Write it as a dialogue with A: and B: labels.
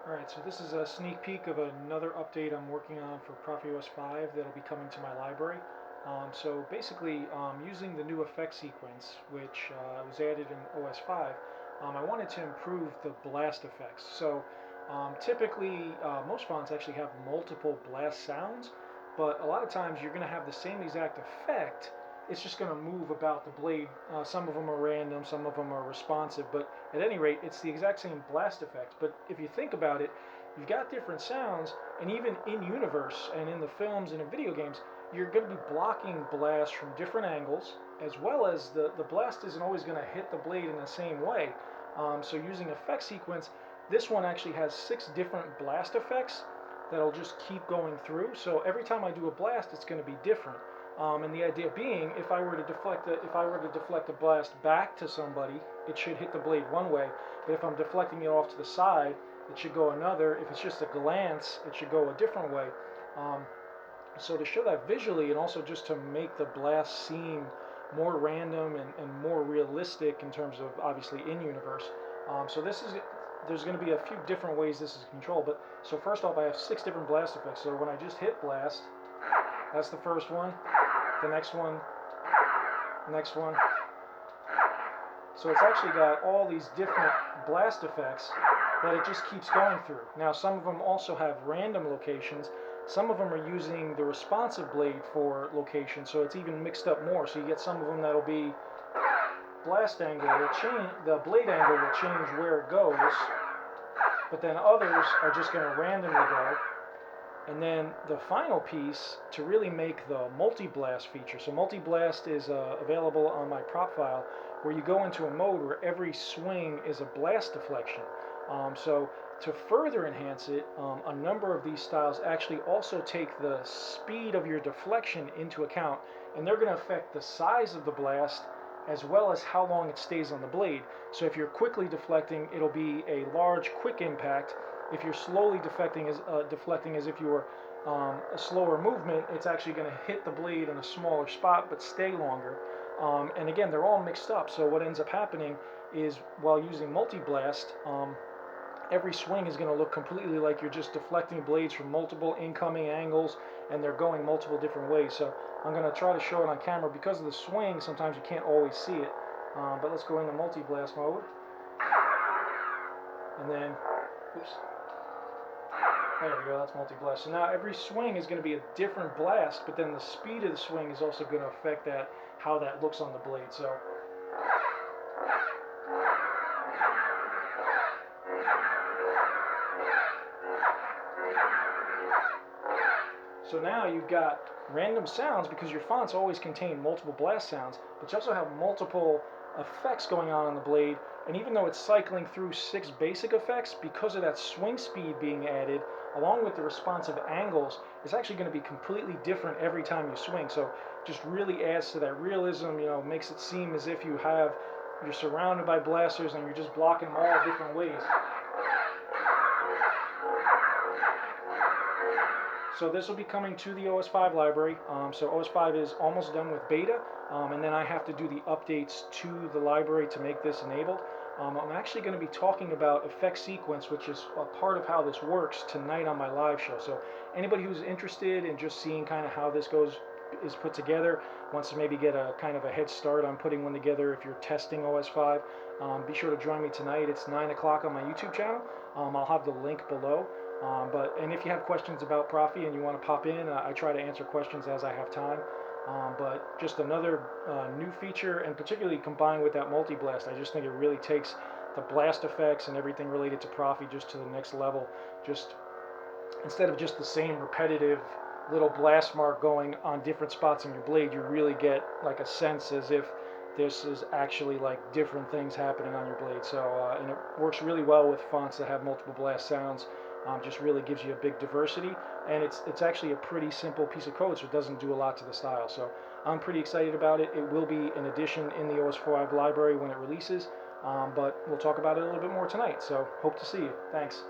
A: Alright, so this is a sneak peek of another update I'm working on for ProffieOS5 that'll be coming to my library. So basically, using the new EffectSequence, which was added in OS5, I wanted to improve the blast effects. So typically, most fonts actually have multiple blast sounds, but a lot of times you're going to have the same exact effect. It's just going to move about the blade. Some of them are random, some of them are responsive, but at any rate, it's the exact same blast effect. But if you think about it, you've got different sounds, and even in universe and in the films and in video games, you're going to be blocking blasts from different angles, as well as the blast isn't always going to hit the blade in the same way. So using EffectSequence, this one actually has 6 different blast effects that'll just keep going through. So every time I do a blast, it's going to be different. And the idea being, if I were to deflect a blast back to somebody, it should hit the blade one way. But if I'm deflecting it off to the side, it should go another. If it's just a glance, it should go a different way. So to show that visually, and also just to make the blast seem more random and more realistic in terms of obviously in universe. So there's going to be a few different ways this is controlled. But so first off, I have 6 different blast effects. So when I just hit blast, that's the first one. The next one, next one. So it's actually got all these different blast effects that it just keeps going through. Now some of them also have random locations. Some of them are using the responsive blade for location, so it's even mixed up more. So you get some of them that'll be blast angle will change, the blade angle will change where it goes, but then others are just going to randomly go. And then the final piece to really make the multi-blast feature. So multi-blast is available on my prop file, where you go into a mode where every swing is a blast deflection. So to further enhance it, a number of these styles actually also take the speed of your deflection into account, and they're going to affect the size of the blast as well as how long it stays on the blade. So if you're quickly deflecting, it'll be a large, quick impact. If you're slowly deflecting as if you were a slower movement, it's actually going to hit the blade in a smaller spot but stay longer. And again, they're all mixed up. So what ends up happening is, while using multi-blast, every swing is going to look completely like you're just deflecting blades from multiple incoming angles, and they're going multiple different ways. So I'm going to try to show it on camera. Because of the swing, sometimes you can't always see it. But let's go into multi-blast mode. And then, oops. There we go, that's multi-blast. So now every swing is going to be a different blast, but then the speed of the swing is also going to affect how that looks on the blade. So now you've got random sounds, because your fonts always contain multiple blast sounds, but you also have multiple effects going on the blade. And even though it's cycling through 6 basic effects, because of that swing speed being added, along with the responsive angles, it's actually going to be completely different every time you swing. So just really adds to that realism, makes it seem as if you're surrounded by blasters and you're just blocking them all different ways. So this will be coming to the OS5 library. So OS5 is almost done with beta, and then I have to do the updates to the library to make this enabled. I'm actually going to be talking about EffectSequence, which is a part of how this works, tonight on my live show. So anybody who's interested in just seeing kind of how this is put together, wants to maybe get a kind of a head start on putting one together if you're testing OS5, be sure to join me tonight. It's 9 o'clock on my YouTube channel. I'll have the link below. And if you have questions about Proffie and you want to pop in, I try to answer questions as I have time. But just another new feature, and particularly combined with that multi-blast, I just think it really takes the blast effects and everything related to Proffie just to the next level. Just instead of just the same repetitive little blast mark going on different spots in your blade, you really get like a sense as if this is actually like different things happening on your blade. So and it works really well with fonts that have multiple blast sounds. Just really gives you a big diversity, and it's actually a pretty simple piece of code, so it doesn't do a lot to the style. So I'm pretty excited about it. It will be an addition in the OS5 library when it releases, but we'll talk about it a little bit more tonight. So hope to see you. Thanks.